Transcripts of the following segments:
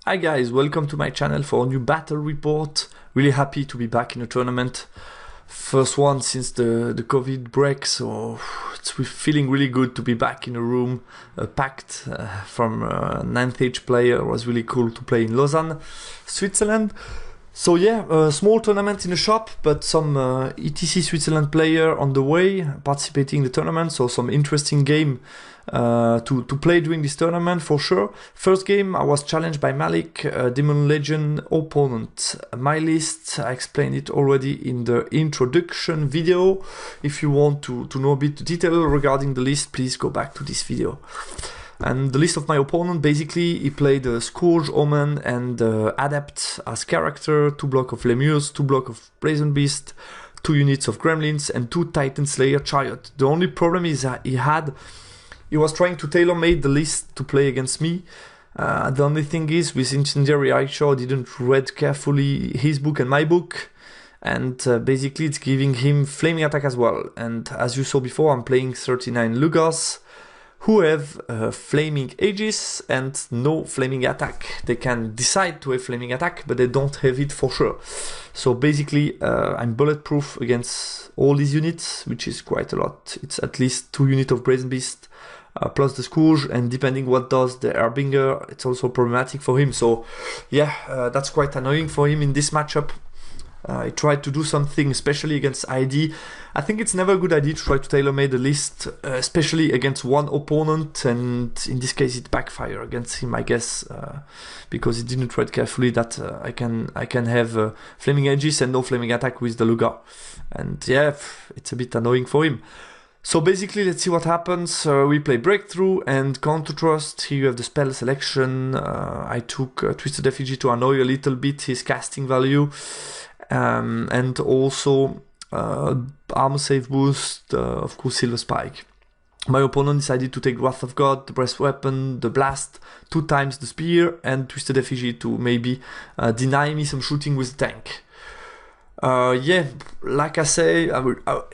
Hi guys, welcome to my channel for a new battle report. Really happy to be back in a tournament. First one since the COVID break, so it's feeling really good to be back in a room packed from 9th age player. It was really cool to play in Lausanne, Switzerland. So yeah, a small tournament in the shop, but some ETC Switzerland player on the way participating in the tournament, so some interesting game to play during this tournament for sure. First game I was challenged by MALIK, Demon Legend opponent. My list, I explained it already in the introduction video. If you want to know a bit detail regarding the list, please go back to this video. And the list of my opponent, basically, he played a Scourge, Omen, and Adept as character, 2 block of Lemures, 2 block of Brazen Beast, 2 units of Gremlins, and 2 Titan Slayer Chariot. The only problem is that he was trying to tailor-made the list to play against me. The only thing is, with Incendiary Ichor, I didn't read carefully his book and my book, and basically it's giving him Flaming Attack as well. And as you saw before, I'm playing 39 Lugars, who have Flaming Aegis and no Flaming Attack. They can decide to have Flaming Attack, but they don't have it for sure. So basically, I'm bulletproof against all these units, which is quite a lot. It's at least 2 units of Brazen Beast, plus the Scourge, and depending what does the Airbinger, it's also problematic for him. So yeah, that's quite annoying for him in this matchup. I tried to do something, especially against ID. I think it's never a good idea to try to tailor-made a list, especially against one opponent, and in this case it backfired against him, I guess, because he didn't read carefully that I can have Flaming Aegis and no Flaming Attack with the Lugar. And yeah, it's a bit annoying for him. So basically, let's see what happens. We play Breakthrough and Counter Trust. Here you have the spell selection. I took Twisted Effigy to annoy a little bit his casting value. And also armor save boost, of course Silver Spike. My opponent decided to take Wrath of God, the Breast Weapon, the Blast, 2 times the Spear, and Twisted Effigy to maybe deny me some shooting with the tank. Yeah, like I say,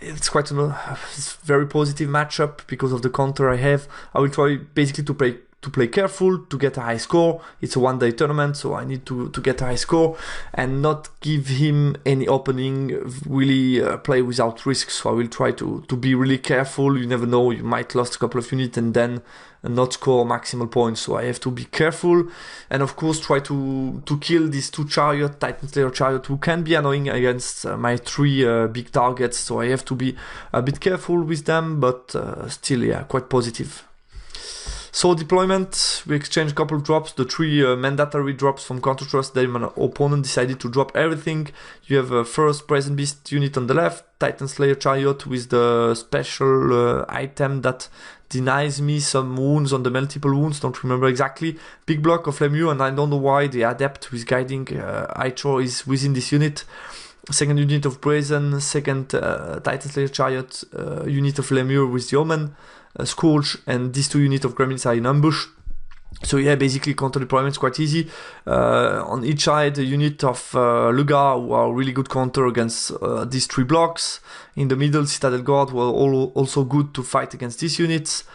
it's quite a very positive matchup because of the counter I have. I will try basically to play careful, to get a high score. It's a one-day tournament, so I need to get a high score and not give him any opening, really play without risk. So I will try to be really careful. You never know, you might lose a couple of units and then not score maximal points. So I have to be careful and of course try to kill these 2 Chariot, Titan Slayer Chariot, who can be annoying against my 3 big targets. So I have to be a bit careful with them, but still, yeah, quite positive. So deployment, we exchanged a couple of drops, the 3 mandatory drops from Counter Trust. Then my opponent decided to drop everything. You have a first Brazen Beast unit on the left, Titan Slayer Chariot with the special item that denies me some wounds on the multiple wounds, don't remember exactly. Big block of Lemure, and I don't know why the Adept with Guiding Ichor is within this unit. Second unit of Brazen, second Titan Slayer Chariot, unit of Lemure with the Omen, Scourge, and these 2 units of Gremlins are in ambush. So yeah, basically counter deployment is quite easy. On each side, a unit of Lugar, who are really good counter against these 3 blocks. In the middle, Citadel Guard were also good to fight against these units.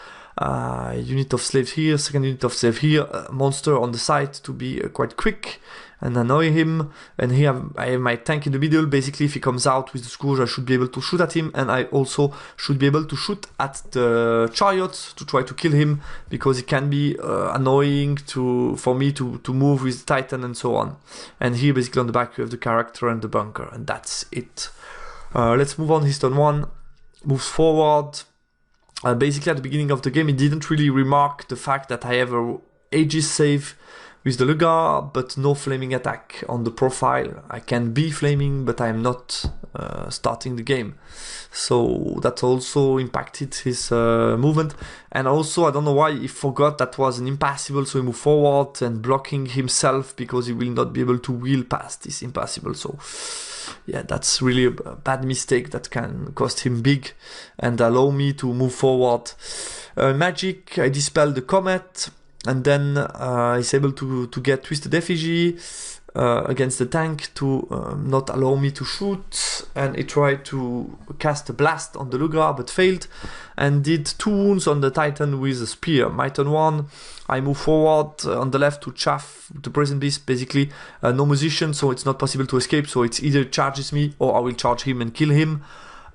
Unit of Slave here, second unit of Slave here, monster on the side to be quite quick and annoy him. And here I have my tank in the middle. Basically, if he comes out with the Scourge, I should be able to shoot at him, and I also should be able to shoot at the Chariot to try to kill him, because it can be annoying for me to move with the Titan and so on. And here basically on the back you have the character and the bunker, and that's it. Let's move on. His turn 1 moves forward. Basically at the beginning of the game, he didn't really remark the fact that I have a Aegis save with the Lugar, but no Flaming Attack on the profile. I can be flaming, but I am not starting the game. So that also impacted his movement. And also, I don't know why he forgot that was an impassable, so he moved forward and blocking himself because he will not be able to wheel past this impassable. So yeah, that's really a bad mistake that can cost him big and allow me to move forward. Magic, I dispel the Comet, and then he's able to get Twisted Effigy against the tank to not allow me to shoot, and he tried to cast a blast on the Lugar but failed, and did 2 wounds on the Titan with a spear. My turn 1, I move forward on the left to chaff the Brazen Beast, basically no musician, so it's not possible to escape, so it's either charges me or I will charge him and kill him.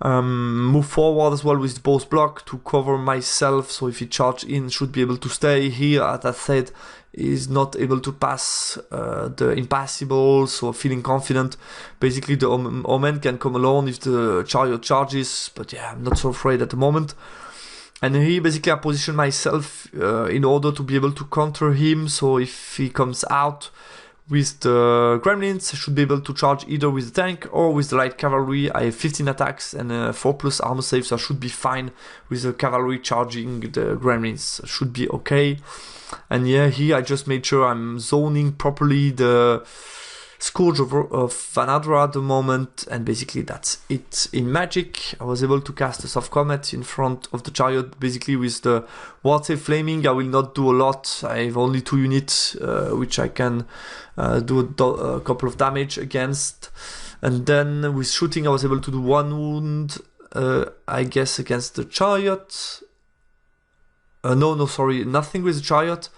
Move forward as well with both block to cover myself, so if he charge in, should be able to stay here. As I said, is not able to pass the impassable, so feeling confident. Basically the Omen can come alone if the chariot charges, but yeah, I'm not so afraid at the moment. And here basically I position myself in order to be able to counter him, so if he comes out with the gremlins, I should be able to charge either with the tank or with the light cavalry. I have 15 attacks and 4+ armor save, so I should be fine with the cavalry charging the gremlins. Should be okay. And yeah, here I just made sure I'm zoning properly the Scourge of Vanadra at the moment, and basically that's it. In Magic, I was able to cast a soft comet in front of the chariot, basically with the Ward Save Flaming. I will not do a lot, I have only 2 units, which I can do a couple of damage against. And then with shooting, I was able to do 1 wound, I guess, against the chariot. No, sorry, nothing with the chariot,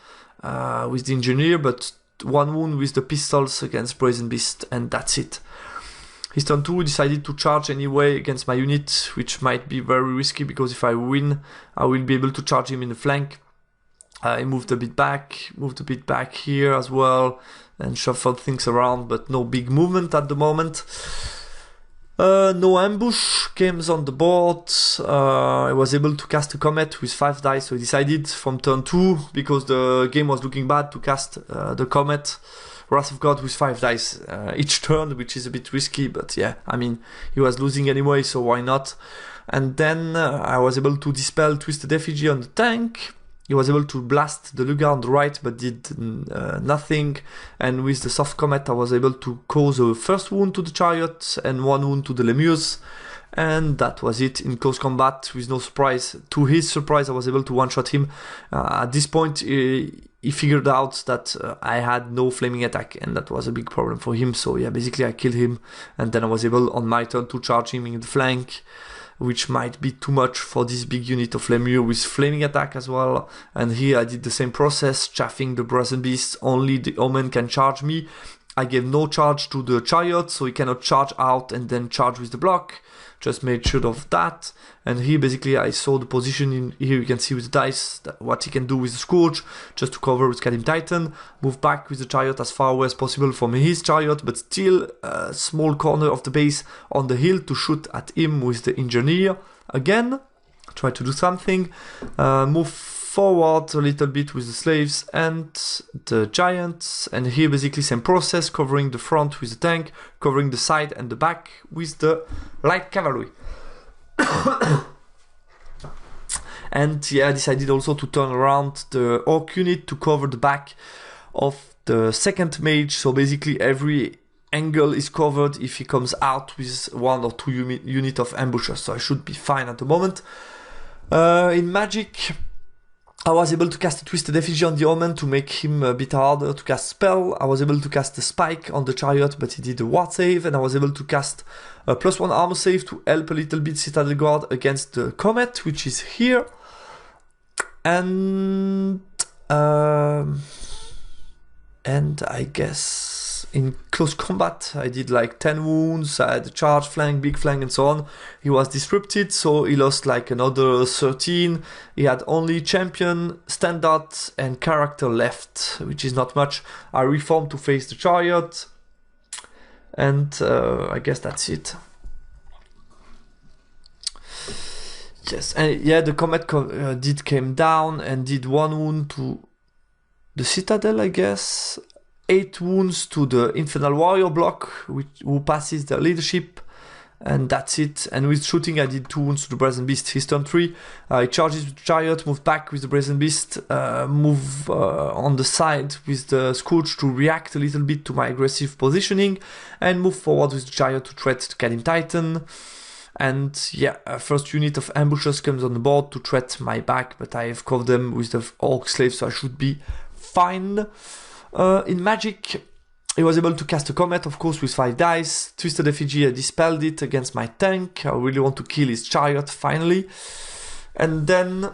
with the engineer, but 1 wound with the pistols against Brazen Beast, and that's it. His turn 2 decided to charge anyway against my unit, which might be very risky because if I win, I will be able to charge him in the flank. I moved a bit back here as well, and shuffled things around, but no big movement at the moment. No ambush games on the board. I was able to cast a comet with 5 dice, so I decided from turn 2, because the game was looking bad, to cast the comet Wrath of God with 5 dice each turn, which is a bit risky, but yeah, I mean, he was losing anyway, so why not? And then I was able to dispel Twisted Effigy on the tank. He was able to blast the Lugar on the right, but did nothing. And with the soft comet, I was able to cause a first wound to the chariot and 1 wound to the lemures. And that was it in close combat, with no surprise. To his surprise, I was able to one-shot him. At this point, he figured out that I had no flaming attack, and that was a big problem for him. So yeah, basically I killed him, and then I was able on my turn to charge him in the flank, which might be too much for this big unit of Lemure with flaming attack as well. And here I did the same process, chaffing the Brazen Beast. Only the Omen can charge me. I gave no charge to the chariot, so he cannot charge out and then charge with the block. Just made sure of that. And here basically I saw the position in here. You can see with the dice what he can do with the Scourge, just to cover with Scadim Titan. Move back with the chariot as far away as possible from his chariot, but still a small corner of the base on the hill to shoot at him with the engineer. Again, try to do something. Move forward a little bit with the slaves and the giants, and here basically same process, covering the front with the tank, covering the side and the back with the light cavalry. And yeah, I decided also to turn around the orc unit to cover the back of the second mage, so basically every angle is covered if he comes out with 1 or 2 unit of ambushers, so I should be fine at the moment. In Magic, I was able to cast a Twisted Effigy on the Omen to make him a bit harder to cast spell. I was able to cast a Spike on the chariot, but he did a ward save, and I was able to cast a +1 armor save to help a little bit Citadel Guard against the Comet, which is here. And I guess in close combat I did like 10 wounds. I had a charge flank, big flank, and so on. He was disrupted, so he lost like another 13. He had only champion, standard, and character left, which is not much. I reformed to face the chariot, and I guess that's it. Yes, and yeah, the comet came down and did 1 wound to the Citadel, I guess. 8 wounds to the Infernal Warrior block, who passes their leadership, and that's it. And with shooting, I did 2 wounds to the Brazen Beast. His turn 3, he charges with the chariot, move back with the Brazen Beast, move on the side with the Scourge to react a little bit to my aggressive positioning, and move forward with the chariot to threat the Scadim Titan. And yeah, first unit of ambushers comes on the board to threat my back, but I have covered them with the orc slaves, so I should be fine. In Magic, he was able to cast a comet, of course, with 5 dice. Twisted Effigy, I dispelled it against my tank. I really want to kill his chariot, finally. And then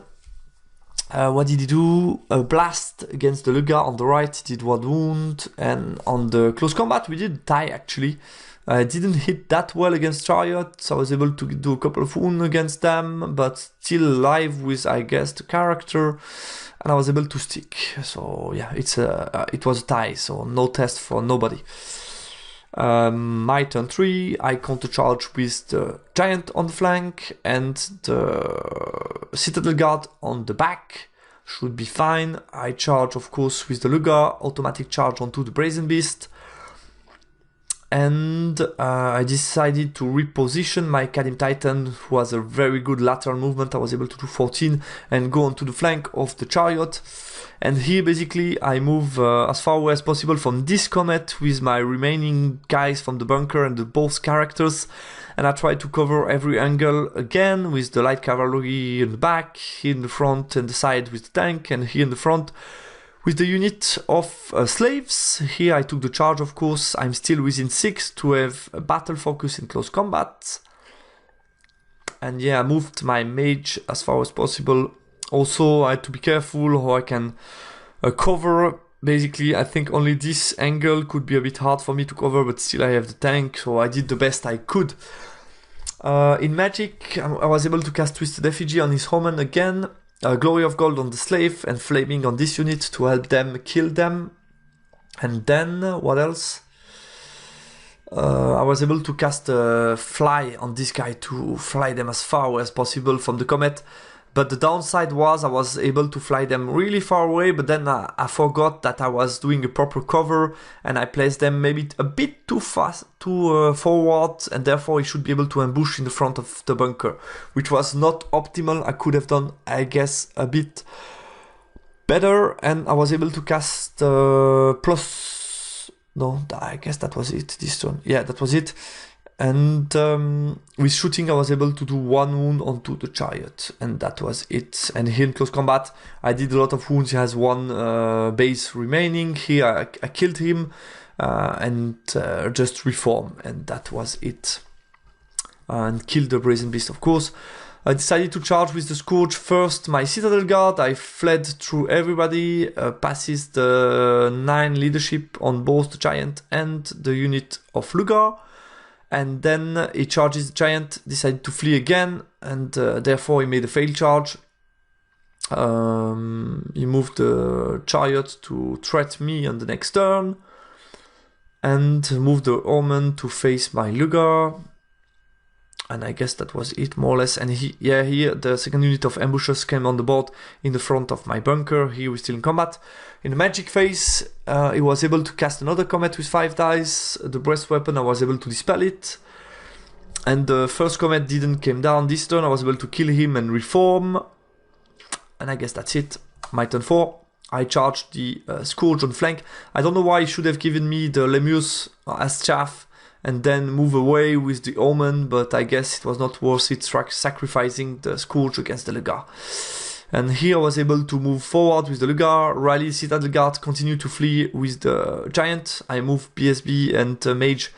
What did he do? A blast against the Lugar on the right, he did 1 wound, and on the close combat we did die actually. I didn't hit that well against Chariot, so I was able to do a couple of wounds against them, but still alive with, I guess, the character, and I was able to stick. So yeah, it was a tie, so no test for nobody. My turn 3, I counter-charge with the Giant on the flank and the Citadel Guard on the back. Should be fine. I charge, of course, with the Lugar, automatic charge onto the Brazen Beast. And I decided to reposition my Kadim Titan, who has a very good lateral movement. I was able to do 14 and go onto the flank of the Chariot. And here basically I move as far away as possible from this comet with my remaining guys from the bunker and the both characters. And I try to cover every angle again with the light cavalry in the back, here in the front and the side with the tank, and here in the front with the unit of slaves. Here I took the charge, of course. I'm still within 6 to have a battle focus in close combat. And yeah, I moved my mage as far as possible. Also, I had to be careful how I can cover. Basically, I think only this angle could be a bit hard for me to cover, but still I have the tank, so I did the best I could. In Magic, I was able to cast Twisted Effigy on his Omen again. Glory of Gold on the slave and Flaming on this unit to help them kill them. And then, what else? I was able to cast a Fly on this guy to fly them as far away as possible from the comet. But the downside was I was able to fly them really far away, but then I forgot that I was doing a proper cover and I placed them maybe a bit too fast, too forward, and therefore he should be able to ambush in the front of the bunker, which was not optimal. I could have done, I guess, a bit better, and I was able to cast plus... No, I guess that was it this turn. Yeah, that was it. And with shooting, I was able to do 1 wound onto the Chariot, and that was it. And here in close combat, I did a lot of wounds. He has 1 base remaining. Here I killed him and just reform, and that was it. And killed the Brazen Beast, of course. I decided to charge with the Scourge first. My Citadel Guard, I fled through everybody, passes the 9 leadership on both the Giant and the unit of Lugar. And then he charges the Giant, decided to flee again, and therefore he made a failed charge. He moved the Chariot to threat me on the next turn, and moved the Omen to face my Lugar. And I guess that was it, more or less. And here the second unit of ambushers came on the board in the front of my bunker. Here we're still in combat. In the magic phase, he was able to cast another comet with 5 dice. The breast weapon, I was able to dispel it. And the first comet didn't came down this turn. I was able to kill him and reform. And I guess that's it. My turn 4. I charged the Scourge on flank. I don't know why he should have given me the Lemurs as chaff and then move away with the Omen, but I guess it was not worth it sacrificing the Scourge against the Lugar. And here I was able to move forward with the Lugar, rally Citadel Guard, continue to flee with the Giant. I moved BSB and Mage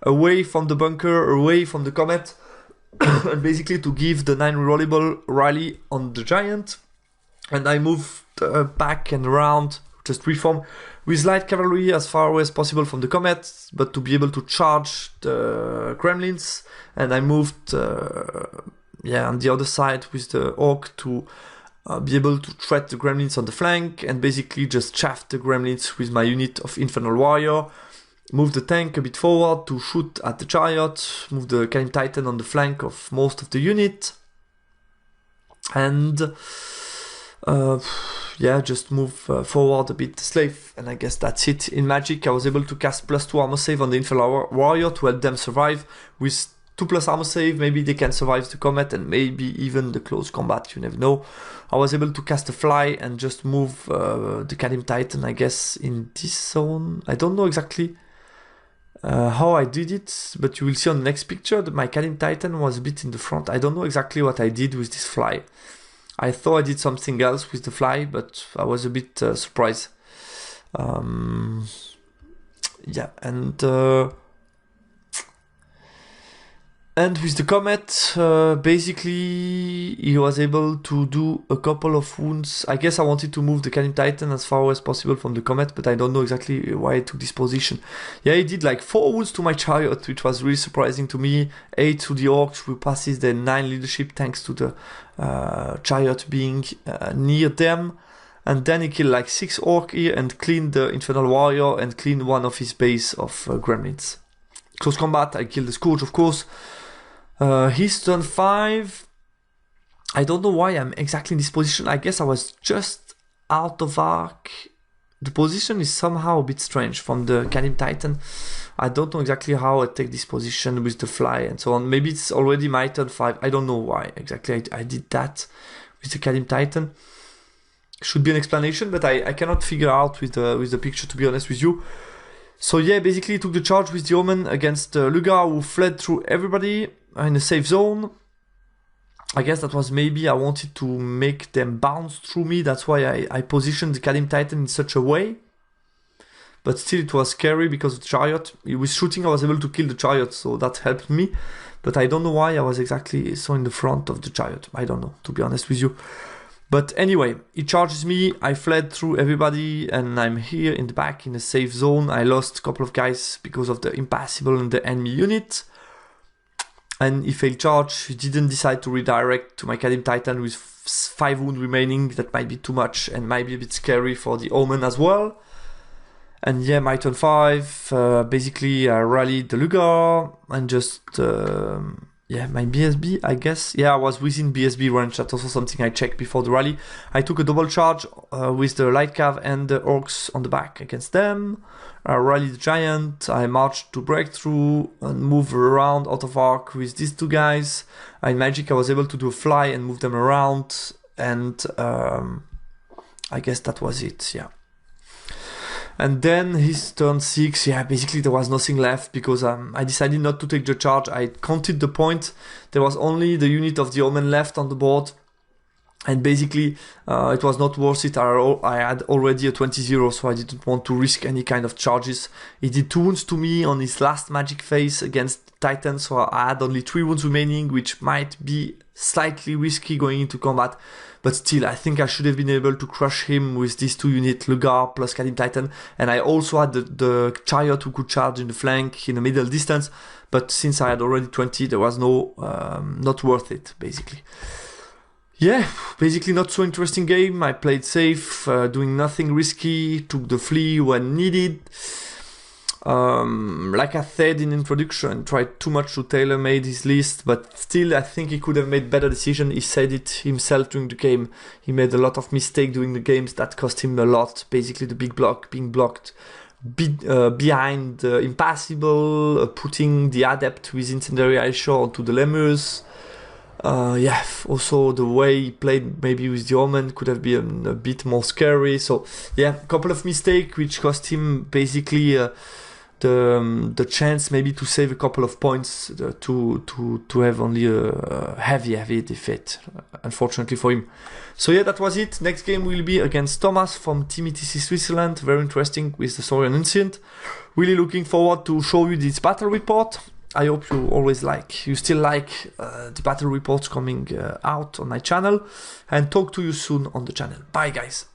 away from the bunker, away from the Comet, and basically to give the 9 rerollable rally on the Giant. And I moved back and around, just reform with light cavalry as far away as possible from the Comet, but to be able to charge the Gremlins. And I moved on the other side with the Orc to be able to threat the Gremlins on the flank, and basically just chaff the Gremlins with my unit of Infernal Warrior. Move the tank a bit forward to shoot at the Chariot, move the Kalim Titan on the flank of most of the unit, and just move forward a bit the slave, and I guess that's it. In Magic, I was able to cast +2 armor save on the Infernal Warrior to help them survive. With 2+ armor save, maybe they can survive the Comet and maybe even the close combat, you never know. I was able to cast a Fly and just move the Kalim Titan, I guess, in this zone. I don't know exactly how I did it, but you will see on the next picture that my Kalim Titan was a bit in the front. I don't know exactly what I did with this Fly. I thought I did something else with the Fly, but I was a bit surprised. And with the Comet, basically he was able to do a couple of wounds. I guess I wanted to move the Canine Titan as far as possible from the Comet, but I don't know exactly why I took this position. Yeah, he did like 4 wounds to my chariot, which was really surprising to me. 8 to the orcs, who passes the 9 leadership thanks to the chariot being near them. And then he killed like 6 orc here and cleaned the Infernal Warrior and cleaned one of his base of gremlins. Close combat, I killed the Scourge, of course. His turn 5. I don't know why I'm exactly in this position. I guess I was just out of arc. The position is somehow a bit strange from the Canine Titan. I don't know exactly how I take this position with the fly and so on. Maybe it's already my turn 5. I don't know why exactly I did that with the Canine Titan. Should be an explanation, but I cannot figure out with the picture, to be honest with you. So yeah, basically took the charge with the Omen against Lugar, who fled through everybody in a safe zone. I guess that was maybe I wanted to make them bounce through me. That's why I positioned the Canine Titan in such a way. But still it was scary because of the chariot. With shooting I was able to kill the chariot, so that helped me. But I don't know why I was exactly so in the front of the chariot. I don't know, to be honest with you. But anyway, he charges me, I fled through everybody, and I'm here in the back in a safe zone. I lost a couple of guys because of the impassable and the enemy unit. And he failed charge. He didn't decide to redirect to my Canine Titan with 5 wounds remaining. That might be too much and might be a bit scary for the Omen as well. And yeah, my turn 5, basically I rallied the Lugar and just... yeah, my BSB, I guess. Yeah, I was within BSB range. That's also something I checked before the rally. I took a double charge with the Light Cav and the Orcs on the back against them. I rallied the Giant. I marched to breakthrough and move around out of arc with these 2 guys. In Magic, I was able to do a fly and move them around. And I guess that was it, yeah. And then his turn 6, yeah, basically there was nothing left because I decided not to take the charge. I counted the point. There was only the unit of the Omen left on the board. And basically it was not worth it. I had already a 20-0, so I didn't want to risk any kind of charges. He did 2 wounds to me on his last magic phase against Titan, so I had only 3 wounds remaining, which might be slightly risky going into combat. But still, I think I should have been able to crush him with these 2 units, Lugar plus Canine Titan. And I also had the chariot who could charge in the flank in the middle distance. But since I had already 20, there was no, not worth it, basically. Yeah, basically not so interesting game. I played safe, doing nothing risky, took the flea when needed. Like I said in introduction, tried too much to tailor-made his list, but still I think he could have made better decision. He said it himself during the game. He made a lot of mistakes during the games that cost him a lot. Basically the big block being blocked behind the impassable, putting the adept with incendiary eyeshore onto the lemurs. Yeah, also the way he played maybe with the Omen could have been a bit more scary. So yeah, a couple of mistakes which cost him basically the chance maybe to save a couple of points to have only a heavy defeat, unfortunately for him. So yeah, that was it. Next game will be against Thomas from Team ETC Switzerland. Very interesting with the Saurian Ancient. Really looking forward to show you this battle report. I hope you still like the battle reports coming out on my channel, and talk to you soon on the channel. Bye guys.